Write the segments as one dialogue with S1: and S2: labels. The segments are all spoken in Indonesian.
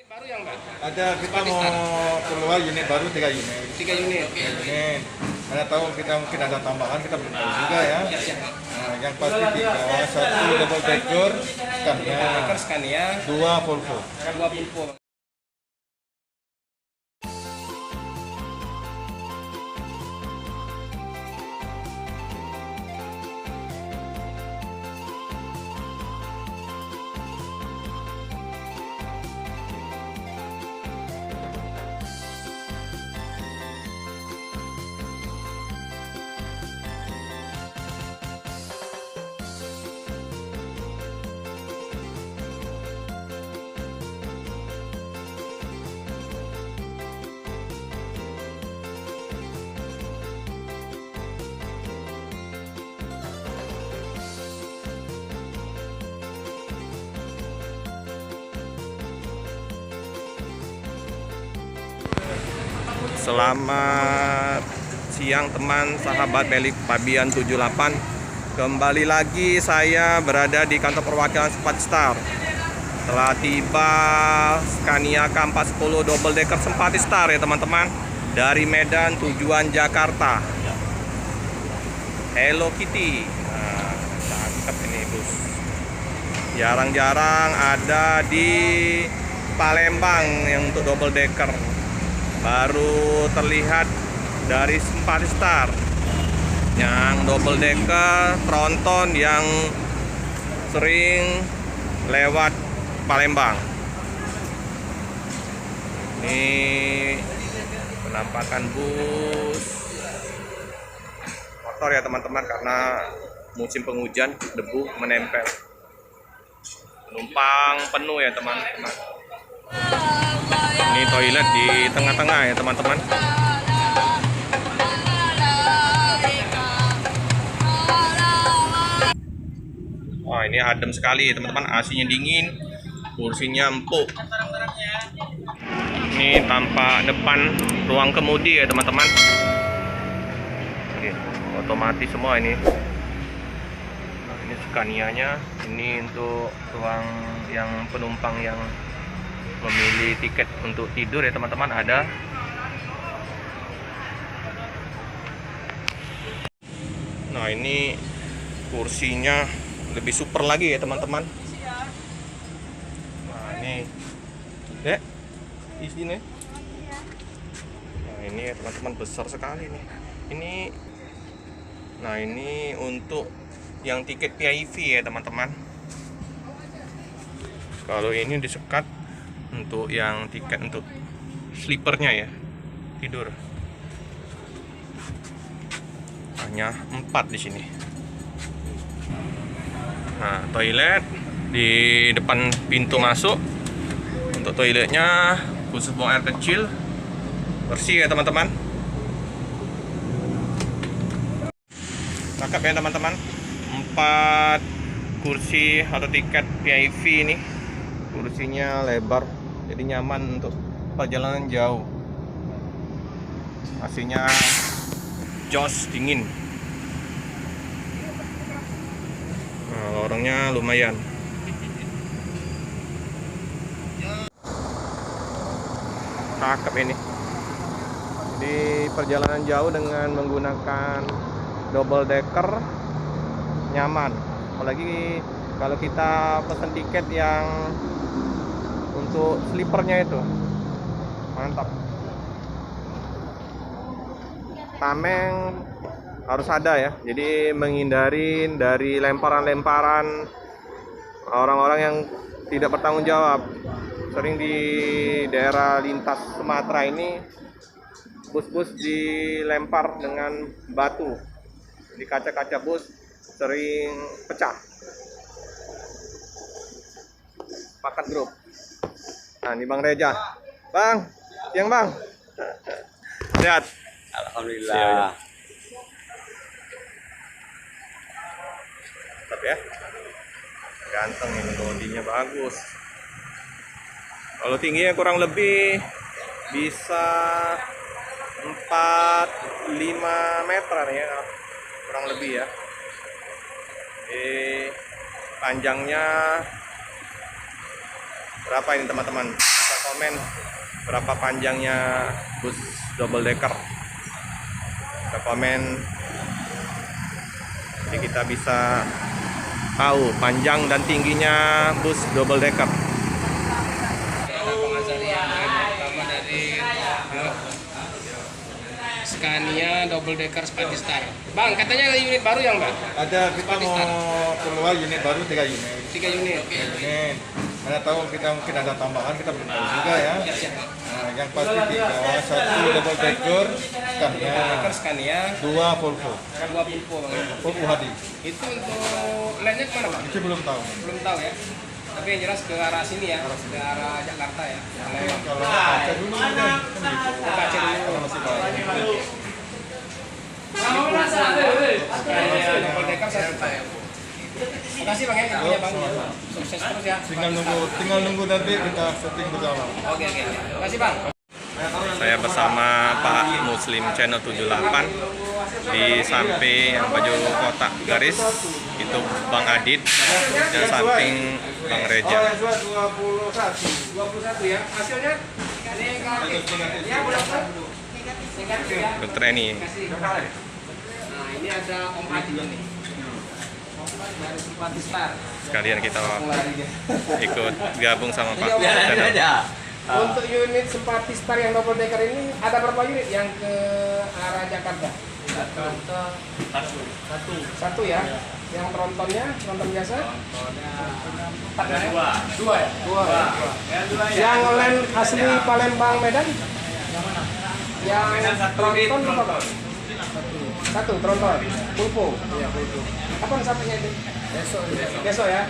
S1: Baru yang Mbak?
S2: Ada kita mau keluar unit baru 3 unit.
S1: 3 unit.
S2: 3 unit. Mana tahu kita mungkin ada tambahan kita belum tahu juga ya. Nah, yang pasti 3, 1 double decker Scania,
S1: Decker Scania,
S2: 2 Volvo.
S1: 2 Volvo.
S3: Selamat siang teman sahabat Melik Pabian 78. Kembali lagi saya berada di kantor perwakilan Sempati-Star. Telah tiba Scania K410 double decker Sempati-Star ya teman-teman, dari Medan tujuan Jakarta. Hello Kitty. Nah, cakep ini bus. Jarang-jarang ada di Palembang yang untuk double decker. Baru terlihat dari Sempati-Star yang double decker tronton yang sering lewat Palembang. Ini penampakan bus motor ya teman-teman, karena musim penghujan debu menempel. Penumpang penuh ya teman-teman. Ini toilet di tengah-tengah ya teman-teman. Wah, ini adem sekali teman-teman, AC-nya dingin, kursinya empuk. Ini tampak depan ruang kemudi ya teman-teman. Oke, otomatis semua ini. Nah, ini Scania-nya. Ini untuk ruang yang penumpang yang memilih tiket untuk tidur ya teman-teman, ada. Nah, ini kursinya lebih super lagi ya teman-teman. Nah, ini Dek, di sini. Nah, ini ya teman-teman, besar sekali nih. Nah, ini untuk yang tiket VIP ya teman-teman. Kalau ini disekat untuk yang tiket untuk sleepernya ya, tidur. Hanya 4 di sini. Nah, toilet di depan pintu masuk. Untuk toiletnya khusus buang air kecil, bersih ya teman-teman. Cakep ya teman-teman. 4 kursi atau tiket VIP ini. Kursinya lebar, jadi nyaman untuk perjalanan jauh. AC-nya jos, dingin. Nah, lorongnya lumayan. Cakep ini. Di perjalanan jauh dengan menggunakan double decker nyaman. Apalagi kalau kita pesan tiket yang untuk sleepernya itu mantap. Tameng harus ada ya, jadi menghindari dari lemparan-lemparan orang-orang yang tidak bertanggung jawab. Sering di daerah lintas Sumatera ini bus-bus dilempar dengan batu, di kaca-kaca bus sering pecah. Pakat grup. Nah, ini Bang Reja. Bang, siang Bang. Sehat?
S4: Alhamdulillah.
S3: Tapi ya, ganteng ini, bodinya bagus. Kalau tingginya kurang lebih bisa 4-5 meter ya, kurang lebih ya. Panjangnya berapa ini teman-teman? bisa komen berapa panjangnya bus double decker. Kita komen, jadi kita bisa tahu panjang dan tingginya bus double decker.
S1: Pertama dari Scania double decker Spatistar. Bang, katanya ada unit baru yang Bang?
S2: Ada, kita mau keluar unit baru 3 unit.
S1: 3 unit.
S2: Unit. Mana tahu kita mungkin ada tambahan, kita belum tahu juga ya. Nah, yang pasti 3, 1 double decker Scania,
S1: Decker Scania,
S2: 2 Volvo,
S1: 2 Pulpo Bang.
S2: Volvo HD.
S1: Itu untuk lainnya kemana Bang?
S2: Itu belum tahu.
S1: Belum tahu ya. Tapi yang jelas ke arah sini ya, ke arah Jakarta ya.
S2: Kalau baca dulu kan gitu.
S1: Baca dulu.
S2: Kalau masih baru.
S1: Scania double decker 1 ya. Makasih Bang ya, infonya Bang. Sukses terus ya.
S2: Tinggal nunggu nanti kita setting bersama.
S1: Oke. Makasih Bang.
S3: Saya bersama Pak Muslim Channel 78 di samping yang baju kotak garis itu Bang Adit dan samping Bang Reja.
S1: 21 ya. Hasilnya ya berapa?
S3: Dokter Eni.
S1: Nah, ini ada Om Adi nih. Dari Spatistar.
S3: Sekalian kita ikut gabung sama Pak
S1: Iya,
S3: Channel.
S1: Untuk unit Spatistar yang double decker ini ada berapa unit yang ke arah Jakarta? Satu ya. Yang trontonnya, tronton biasa? Dua ya? Dua. Yang lain asli Palembang Medan? Yang tronton berapa? Satu tronton. Pulpo. Iya, pulpo. Kapan sampainya itu? Besok ya.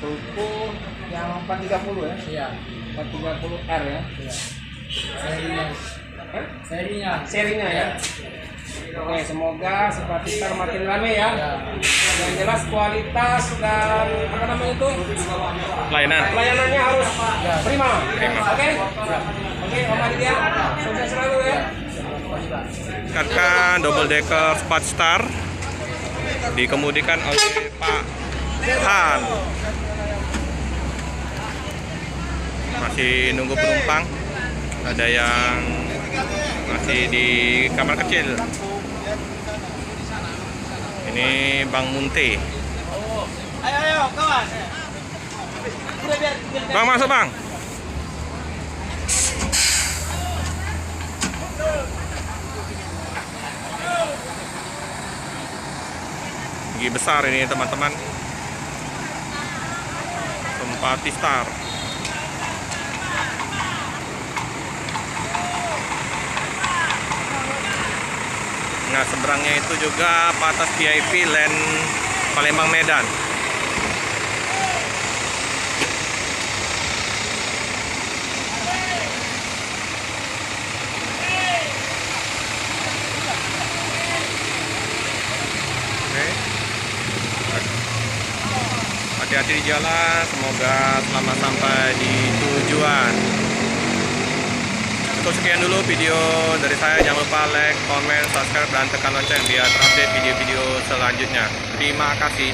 S1: Pulpo yang 430 ya? Iya. 430R ya? Serinya ya? Oke, semoga Spatistar makin rame ya. Yang jelas kualitas dan apa namanya itu? Pelayanannya harus prima. Oke? Oke, Om Adi ya. Sukses selalu ya.
S3: Kakak double decker Spatistar dikemudikan oleh Pak Han. Masih nunggu penumpang. Ada yang masih di kamar kecil. Ini Bang Munte.
S5: Ayo kawan.
S3: Bang, masuk Bang. Gigi besar ini teman-teman. Spatistar. Nah, seberangnya itu juga Patas VIP Land Palembang Medan. Oke. Hati-hati di jalan, semoga selamat sampai di tujuan. Cukup sekian dulu video dari saya. Jangan lupa like, comment, subscribe, dan tekan lonceng biar terupdate video-video selanjutnya. Terima kasih.